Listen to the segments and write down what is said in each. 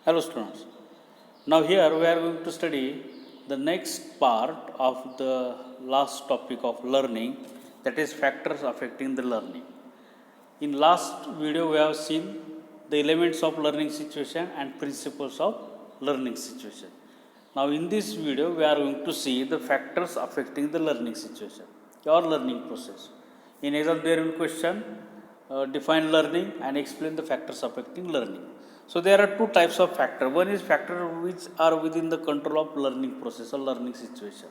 Hello students. Now here we are going to study the next part of the last topic of learning, that is factors affecting the learning. In last video we have seen the elements of learning situation and principles of learning situation. Now in this video we are going to see the factors affecting the learning situation or learning process. In exam there will question define learning and explain the factors affecting learning. So there are two types of factor. One is factor which are within the control of learning process or learning situation,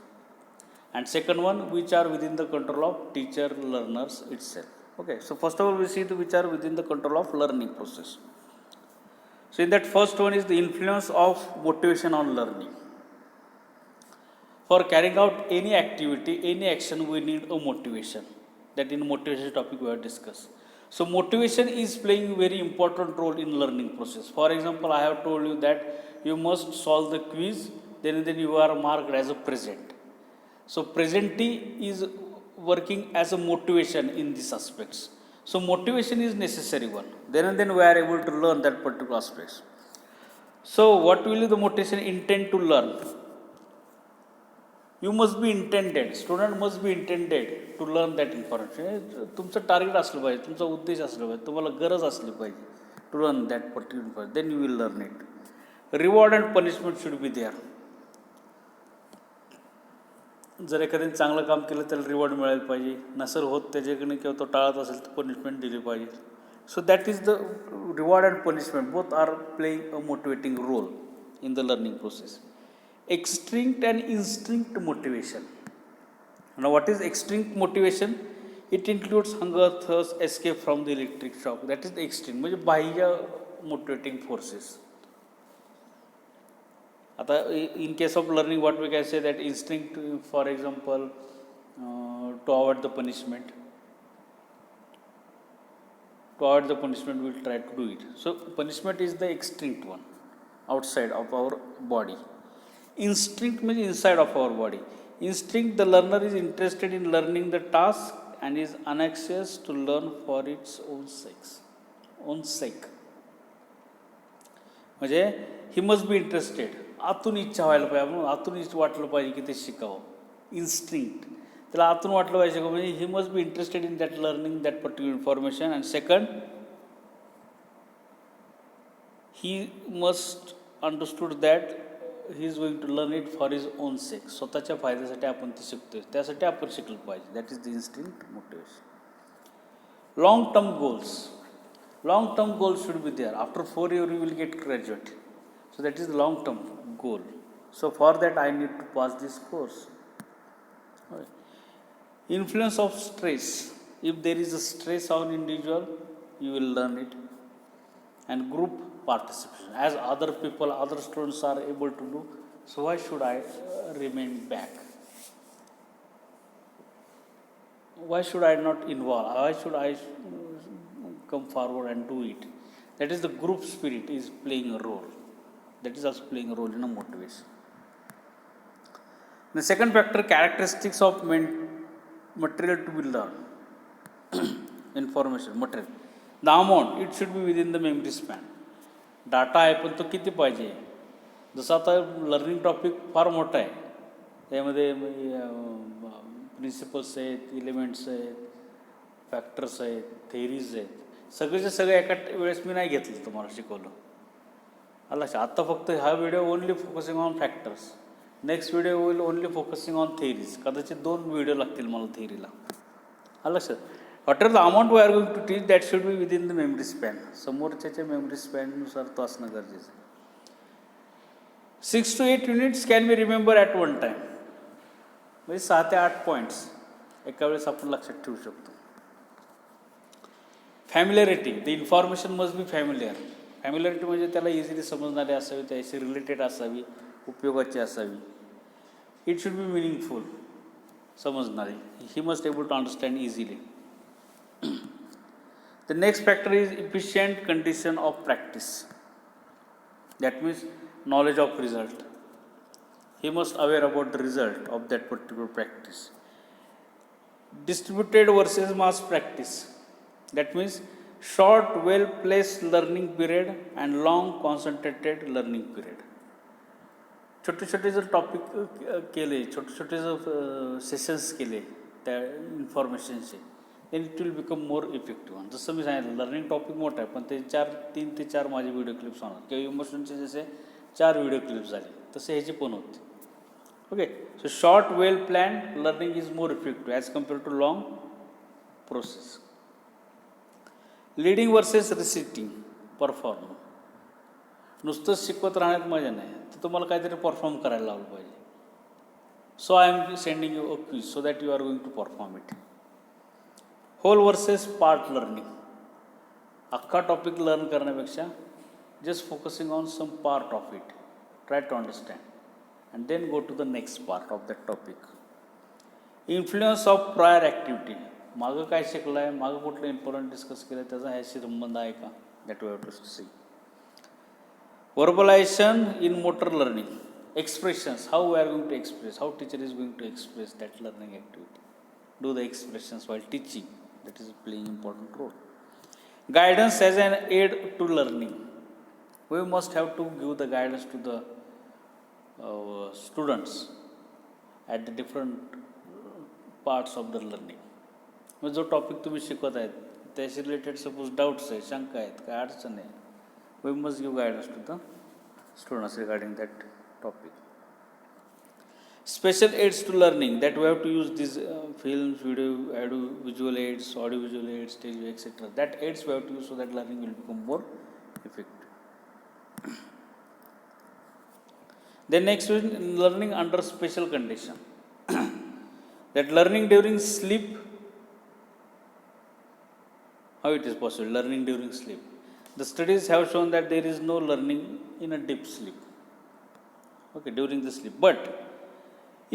and second one which are within the control of teacher learners itself. Okay, so first of all we see the which are within the control of learning process. So in that first one is the influence of motivation on learning. For carrying out any activity, any action, we need a motivation. That in motivation topic we have discussed. So motivation is playing a very important role in learning process. For example, I have told you that you must solve the quiz, then you are marked as a present. So presentee is working as a motivation in these aspects. So motivation is necessary one. Then we are able to learn that particular aspects. So what will be the motivation? Intent to learn. You must be intended, student must be intended to learn that information. तुमचं target असलं पाहिजे, तुमचा उद्देश असला पाहिजे, तुम्हाला गरज असली पाहिजे to learn that particular information. Then you will learn it. Reward and punishment should be there. जर एखाद्याने चांगलं काम केलं त्याला रिवॉर्ड मिळायला पाहिजे, नसेल होत त्याच्याकडे किंवा तो टाळत असेल तर पनिशमेंट दिली पाहिजे. So that is the reward and punishment both are playing a motivating role in the learning process. Extrinsic and intrinsic motivation. Now what is extrinsic motivation? It includes hunger, thirst, escape from the electric shock. That is the extrinsic, म्हणजे बाह्य motivating forces. आता in case of learning what we can say that instinct, for example, to avoid the punishment. To avoid the punishment we will try to do it. So punishment is the extrinsic one, outside of our body. Instinct means inside of our body. Instinct, the learner is interested in learning the task and is anxious to learn for its own sake. म्हणजे he must be interested, आतून इच्छा व्हायला पाहिजे, आपण आतून वाटलं पाहिजे की ते शिकावं. इन्स्टिंक्ट, त्याला आतून वाटलं पाहिजे का, म्हणजे he must be interested in that learning that particular information. And second, he must understood that he is going to learn it for his own sake. स्वतःच्या फायद्यासाठी आपण ते शिकतोय, त्यासाठी आपण शिकलं पाहिजे. That is the instinct motivation. Long term goals. Long term goals should be there. After 4 years you will get graduate. So that is the long term goal. So for that I need to pass this course. Influence of stress. If there is a stress on individual, you will learn it. And group participation, as other people, other students are able to do, so why should I remain back? Why should I not involve? Why should I come forward and do it? That is the group spirit is playing a role. That is also playing a role in a motivation. The second factor, characteristics of material to be learned. Information, material. The amount, it should be within the memory span. Data आहे पण तो किती पाहिजे. जसं आता learning topic फार मोठा आहे, त्यामध्ये प्रिन्सिपल्स आहेत, इलिमेंट्स आहेत, फॅक्टर्स आहेत, थेरीज आहेत, सगळेचे सगळे एका वेळेस मी नाही घेतलं, तुम्हाला शिकवलं. आला आत्ता फक्त हा video only focusing on factors. Next video will only focusing on theories. कदाचित 2 व्हिडिओ लागतील मला थेरीला. आला sir, whatever the amount we are going to teach, that should be within the memory span. समोरच्याच्या मेमरी स्पॅननुसार तो असणं गरजेचं आहे. 6 to 8 units can be remember at one time. म्हणजे 6 ते 8 पॉईंट्स एका वेळेस आपण लक्षात ठेवू शकतो. Familiarity. The information must be familiar. Familiarity म्हणजे त्याला इझिली समजणारी असावी, त्याशी रिलेटेड असावी, उपयोगाची असावी. इट शुड बी मिनिंगफुल, समजणारी. He must able to understand easily. The next factor is efficient condition of practice. That means knowledge of result. He must aware about the result of that particular practice. Distributed versus mass practice. That means short well placed learning period and long concentrated learning period. छोटे छोटे जर topic केले, छोटे छोटे जर sessions केले त्या इन्फॉर्मेशनचे, then it will become more effective. जसं मी सांगितलं लर्निंग टॉपिक मोठा आहे, पण ते 3 ते 4 माझे व्हिडिओ क्लिप्स होणार किंवा इमोशनचे जसे 4 व्हिडिओ क्लिप्स झाले तसे ह्याचे पण होते. Okay, so short well plan learning is more effective as compare to long process. Leading versus reciting perform. नुसतं शिकवत राहण्यात मजा नाही, तर तुम्हाला काहीतरी परफॉर्म करायला लावलं पाहिजे. So I am sending you a quiz so that you are going to perform it. Whole versus part learning. अख्खा टॉपिक लर्न करण्यापेक्षा just focusing on some part of it, try to understand and then go to the next part of that topic. Influence of prior activity. मागं काय शिकलं आहे, मागं कुठलं important discuss केलं आहे, त्याचा ह्याशी संबंध आहे का, that we have to see. Verbalization in motor learning. Expressions. How we are going to express. How teacher is going to express that learning activity. Do the expressions while teaching. That is playing important role. Guidance as an aid to learning. We must have to give the guidance to the students at the different parts of the learning. जो topic तुम्ही शिकवत आहेत त्याशी related suppose doubts आहेत, शंका आहेत, काय अडचण आहे, we must give guidance to the students regarding that topic. Special aids to learning, that we have to use these films, video, visual aids, audio visual aids, stage etc. That aids we have to use so that learning will become more effective. Then next is learning under special condition. That learning during sleep, how it is possible? Learning during sleep. The studies have shown that there is no learning in a deep sleep, okay, during the sleep. But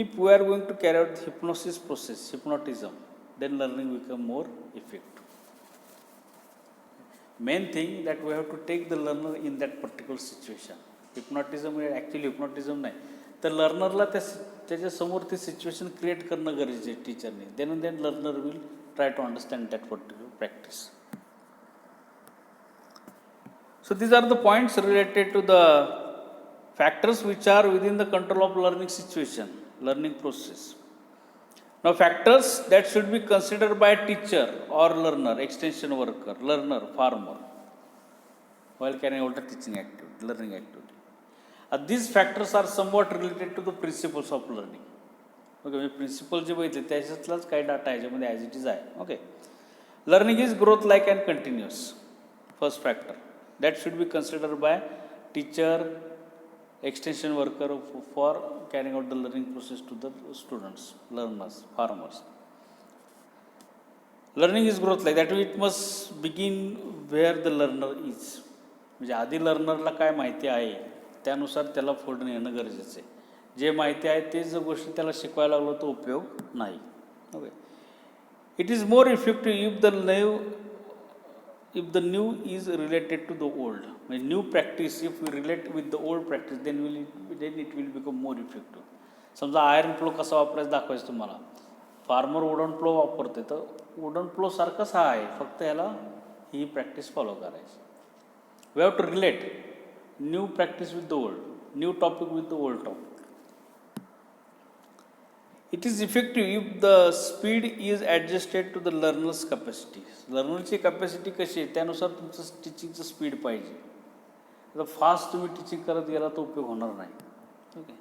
if we are going to carry out the hypnosis process, hypnotism, then learning become more effective. Main thing that we have to take the learner in that particular situation. Hypnotism actually hypnotism नाही, तर लर्नरला त्याच्यासमोर ती situation create करणं गरजेचं आहे टीचरने. then learner will try to understand that particular practice. So these are the points related to the factors which are within the control of learning situation, learning process. Now factors that should be considered by a teacher or learner, extension worker, learner, farmer, while carrying out the teaching activity, learning activity. These factors are somewhat related to the principles of learning. Okay, principle जे बघितले त्याच्यातलाच काही data याच्यामध्ये as it is आहे. Okay, learning is growth like and continuous. First factor that should be considered by teacher, extension worker for carrying out the learning process to the students, learners, farmers. Learning is growth like that. It must begin where the learner is. म्हणजे आधी लर्नरला काय माहिती आहे त्यानुसार त्याला पुढे येणं गरजेचं आहे. जे माहिती आहे तेच जर गोष्टी त्याला शिकवायला लागलो तर उपयोग नाही. Okay, it is more effective if the new is related to the old. When new practice, if we relate with the old practice, then it will become more effective. समजा आयर्न फ्लो कसा वापरायचा दाखवायचं तुम्हाला. Farmer wooden flow वापरते, तर wooden flow सारखाच हा आहे, फक्त ह्याला ही प्रॅक्टिस फॉलो करायची. We have to relate new practice with the old, new topic with the old topic. It is effective if the speed is adjusted to the learner's capacity. लर्नरची capacity कशी आहे त्यानुसार तुमचं टीचिंगचं स्पीड पाहिजे. आता fast तुम्ही teaching करत गेला तर उपयोग होणार नाही. Okay,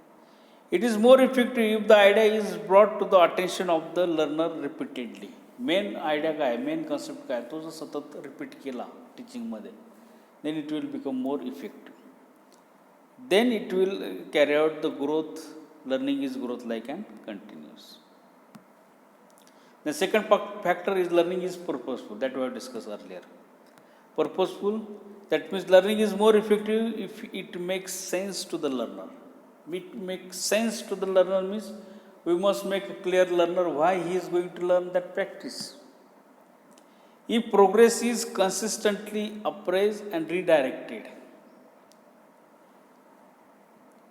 it is more effective if the idea is brought to the attention of the learner repeatedly. Main idea काय, मेन कॉन्सेप्ट काय, तो जर सतत रिपीट केला टीचिंगमध्ये, then it will become more effective. Then it will carry out the growth. Learning is growth like and continuous. The second factor is learning is purposeful, that we have discussed earlier. Purposeful, that means learning is more effective if it makes sense to the learner. It makes sense to the learner means we must make a clear learner why he is going to learn that practice. If progress is consistently appraised and redirected.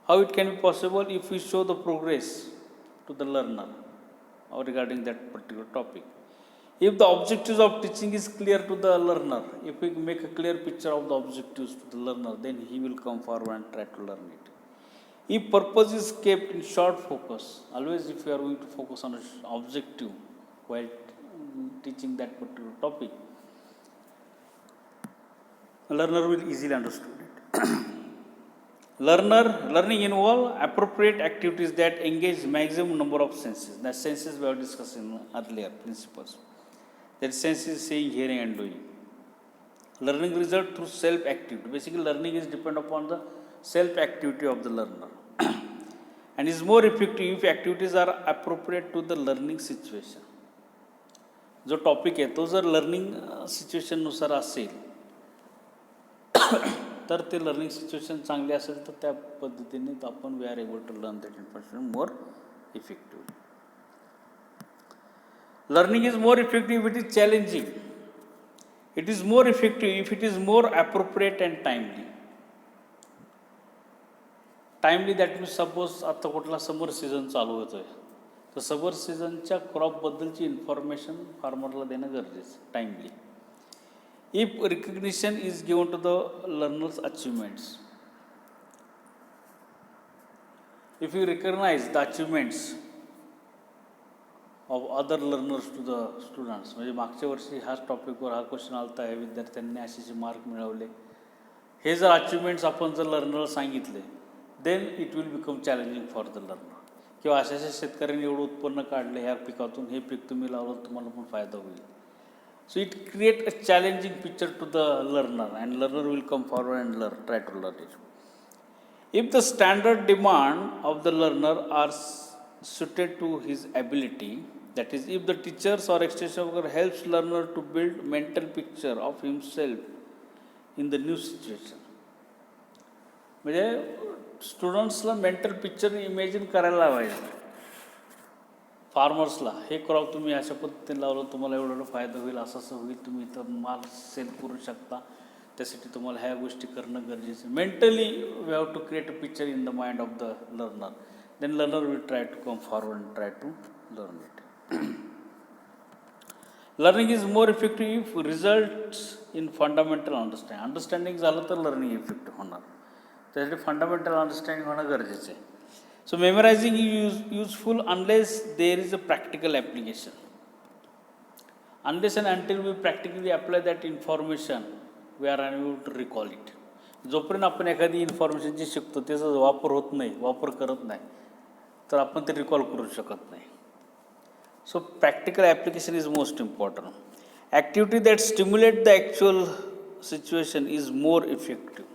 How it can be possible? If we show the progress to the learner or regarding that particular topic. If the objectives of teaching is clear to the learner, if we make a clear picture of the objectives to the learner, then he will come forward and try to learn it. If purpose is kept in short focus, always if you are going to focus on an objective while teaching that particular topic, a learner will easily understand it. Learning involve appropriate activities that engage maximum number of senses. The senses we have discussed in earlier principles. That senses seeing, hearing, and doing. Learning result through self-activity. Basically, learning is depend upon the self-activity of the learner, and is more effective if activities are appropriate to the learning situation. जो topic आहे तो जर learning सिच्युएशननुसार असेल तर ते learning situation चांगली असेल तर त्या पद्धतीने आपण we are able to learn that information more effectively. Learning is more effective if it is challenging. It is more effective if it is more appropriate and timely. Timely that means suppose आता कुठला summer season चालू होतोय तर summer सीझनच्या क्रॉपबद्दलची information फार्मरला देणं गरजेचं timely. If recognition is given to the learner's achievements, if you recognize the achievements of other learners to the students, म्हणजे मागच्या वर्षी ह्याच टॉपिकवर हा क्वेश्चन आलता आहे, विद्यार्थ्यांनी असे मार्क मिळवले, हे जर अचिव्हमेंट्स आपण जर लर्नरला सांगितले then it will become challenging for the learner. किंवा अशा शेतकऱ्यांनी एवढं उत्पन्न काढलं ह्या पिकातून, हे पीक तुम्ही लावलं तुम्हाला पण फायदा होईल. So it creates a challenging picture to the learner, and learner will come forward and try to learn it. If the standard demand of the learner are suited to his ability, that is, if the teachers or extension worker helps learner to build mental picture of himself in the new situation, म्हणजे स्टुडंट्सला mental picture imagine करायला लावायचं. फार्मर्सला हे crop तुम्ही अशा पद्धतीने लावलं तुम्हाला एवढा फायदा होईल, असं होईल, तुम्ही इथं माल सेल करू शकता, त्यासाठी तुम्हाला ह्या गोष्टी करणं गरजेचं. Mentally we have to create a picture in the mind of the learner, then learner will try to come forward and try to learn it. Learning is more effective if results in fundamental understanding झालं तर learning effective होणार. त्यासाठी fundamental understanding होणं गरजेचं आहे. So memorizing is useful unless there is a practical application. Unless and until we practically apply that information, we are unable to recall it. जोपर्यंत आपण एखादी इन्फॉर्मेशन जी शिकतो त्याचा वापर होत नाही, वापर करत नाही, तर आपण ते रिकॉल करू शकत नाही. So practical application is most important. Activity that stimulate the actual situation is more effective.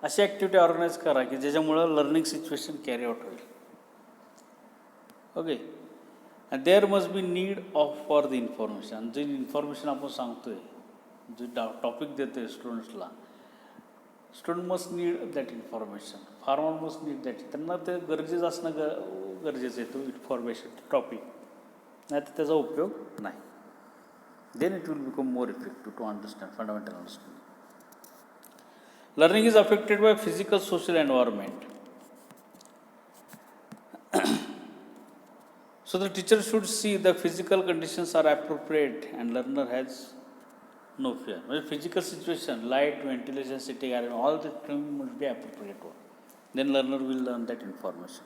अशी ॲक्टिव्हिटी ऑर्गनाईज करा की ज्याच्यामुळं लर्निंग सिच्युएशन कॅरी आउट होईल. Okay, and there must be need of for the information. जे information आपण सांगतोय, जे topic देतोय स्टुडंट्सला, student must need that information, farmer must need that. त्यांना ते गरजेचं असणं गरजेचं आहे तो इन्फॉर्मेशन टॉपिक, नाही तर त्याचा उपयोग नाही. Then it will become more effective to understand fundamental understanding. Learning is affected by physical, social environment. So the teacher should see the physical conditions are appropriate and learner has no fear. Well, physical situation, light, ventilation, sitting area, all the things must be appropriate one. Then learner will learn that information.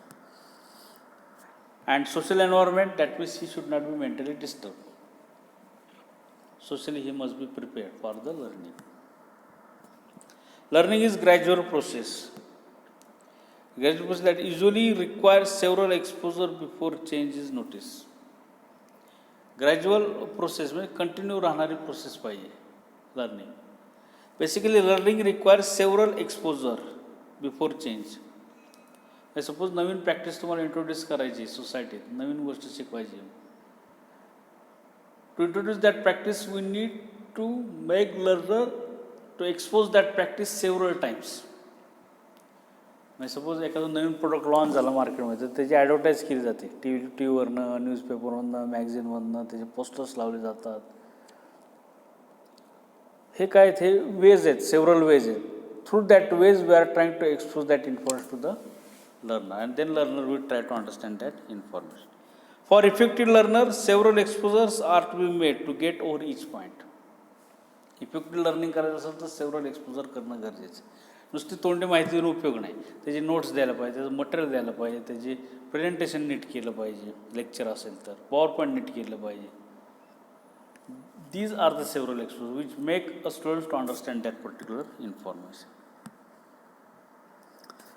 And social environment, that means he should not be mentally disturbed. Socially he must be prepared for the learning. Learning is gradual process. Gradual process that usually requires several exposure before change is noticed. Gradual process म्हणजे continue राहणारी process पाहिजे learning. Basically learning requires several exposure before change. Suppose नवीन practice तुम्हाला introduce करायची सोसायटीत, नवीन गोष्ट शिकवायची. To introduce that practice we need to make learner to expose that practice several times. म्हणजे सपोज एखादं नवीन प्रोडक्ट लॉन्च झाला मार्केटमध्ये तर त्याची ॲडव्हर्टाईज केली जाते, टी व्हीवरनं, न्यूजपेपरवरनं, मॅगझिनवरनं त्याचे पोस्टर्स लावले जातात. हे काय ते वेज आहेत, सेव्हरल वेज आहेत. Through that ways we are trying to expose that information to the learner, and then learner will try to understand that information. For effective learner, several exposures are to be made to get over each point. Effective learning करायचं असेल तर several exposure करणं गरजेचं आहे. नुसती तोंडी माहिती देऊन उपयोग नाही. त्याची नोट्स द्यायला पाहिजे, त्याचं मटेरियल द्यायला पाहिजे, त्याची प्रेझेंटेशन नीट केलं पाहिजे, लेक्चर असेल तर पॉवर पॉईंट नीट केलं पाहिजे. These are the several exposures which make a student to understand that particular information.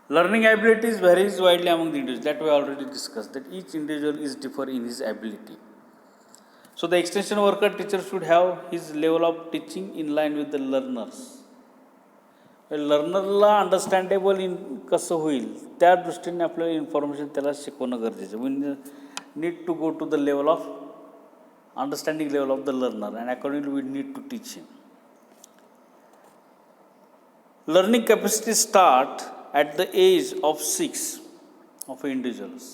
Learning abilities varies widely among the individuals. That we already discussed, that each individual is different in his ability. So the extension worker teacher should have his level of teaching in line with the learners. लर्नरला understandable कसं होईल त्या दृष्टीने आपल्याला information त्याला शिकवणं गरजेचं. We need to go to the level of understanding level of the learner and accordingly we need to teach him. Learning capacity start at the age of 6 of individuals.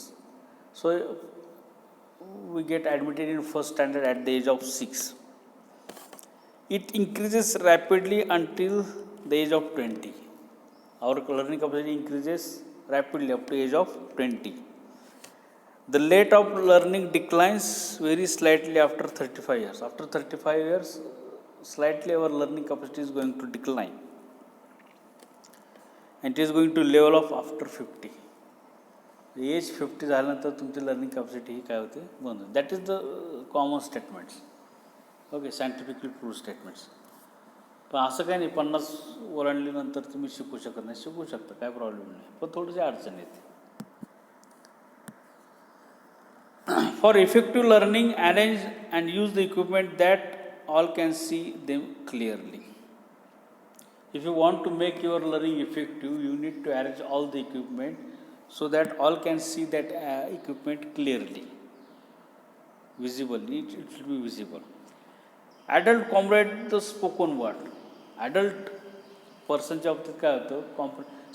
So we get admitted in first standard at the age of 6. It increases rapidly until the age of 20. Our learning capacity increases rapidly up to age of 20. The rate of learning declines very slightly after 35 years. After 35 years, slightly our learning capacity is going to decline. And it is going to level off after 50. As 50 झाल्यानंतर तुमची learning capacity ही काय होते बंद होते. That is the common statements. Okay, scientifically prove statements. पण असं काही नाही 50 ओलांडल्यानंतर तुम्ही शिकू शकत नाही. शिकू शकता, काय प्रॉब्लेम नाही, पण थोडीशी अडचण येते. For effective learning arrange and use the equipment that all can see them clearly. If you want to make your learning effective, you need to arrange all the equipment so that all can see that equipment clearly, visibly. It should be visible. Adult comprehend the spoken word. Adult पर्सनच्या बाबतीत काय होतं,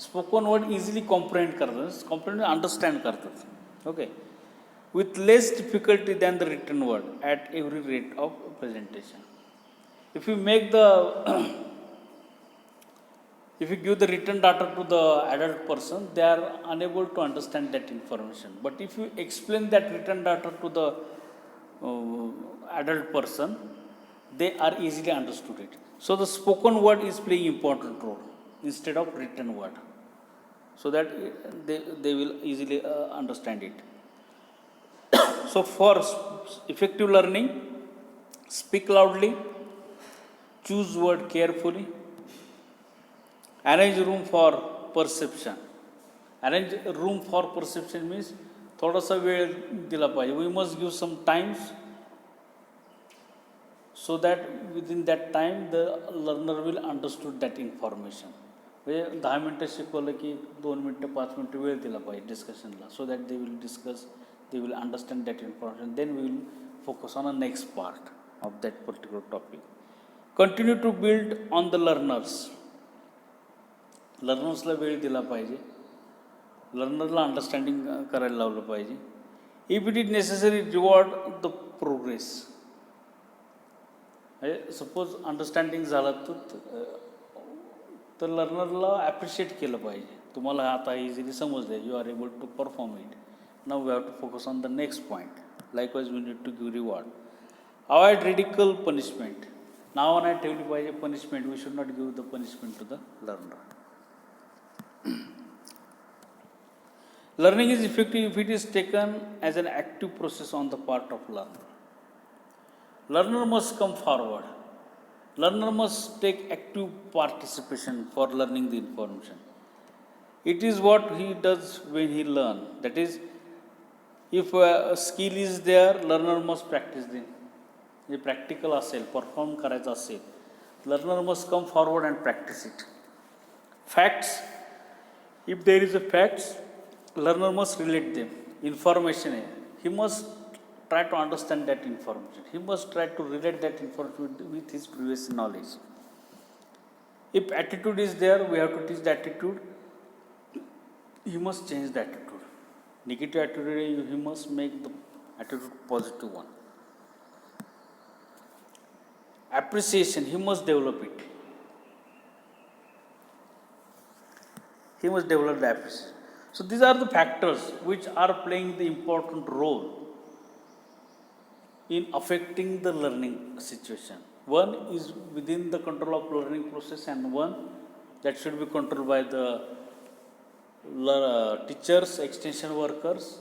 spoken word easily comprehend करतात, understand करतात. Okay, with less difficulty than the written word at every rate of presentation. If you make the If you give the written data to the adult person, they are unable to understand that information. But if you explain that written data to the adult person, they are easily understood it. So the spoken word is playing important role instead of written word, so that they will easily understand it. So for effective learning, speak loudly, choose word carefully, arrange room for perception. Arrange room for perception means थोडासा वेळ दिला पाहिजे. We must give some times so that within that time the learner will understood that information. म्हणजे 10 मिनटं शिकवलं की 2 मिनटं 5 मिनटं वेळ दिला पाहिजे डिस्कशनला, so that they will discuss, they will understand that information. Then we will focus on a next part of that particular topic. Continue to build on the learners. लर्नर्सला वेळ दिला पाहिजे, लर्नरला अंडरस्टँडिंग करायला लावलं पाहिजे. If it is necessary reward the progress. म्हणजे suppose understanding झालं तर लर्नरला ॲप्रिशिएट केलं पाहिजे. तुम्हाला आता इझिली समजलं, you are able to perform it. Now we have to focus on the next point. Likewise we need to give reward. Avoid ridicule punishment. नावं नाही ठेवली पाहिजे punishment. We should not give the punishment to the learner. Learning is effective if it is taken as an active process on the part of learner. Learner must come forward. Learner must take active participation for learning the information. It is what he does when he learns. That is, if a skill is there, learner must practice them. J practical असेल, perform करायचं असेल, learner must come forward and practice it. Facts, if there is a facts, learner must relate them. Information, he must try to understand that information. He must try to relate that information with his previous knowledge. If attitude is there, we have to teach the attitude. He must change the attitude. Negative attitude, he must make the attitude positive one. Appreciation, he must develop it. He must develop the appreciation. So these are the factors which are playing the important role in affecting the learning situation. One is within the control of learning process, and one that should be controlled by the teachers, extension workers,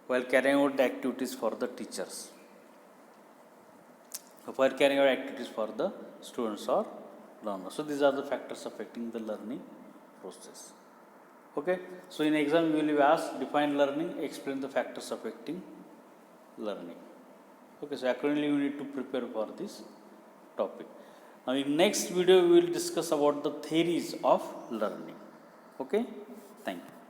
while carrying out the activities for the teachers, while carrying out activities for the students or learners. So these are the factors affecting the learning process. Okay, so in exam you will be asked, define learning, explain the factors affecting learning. Okay, so accordingly you need to prepare for this topic. Now in next video we will discuss about the theories of learning. Okay, thank you.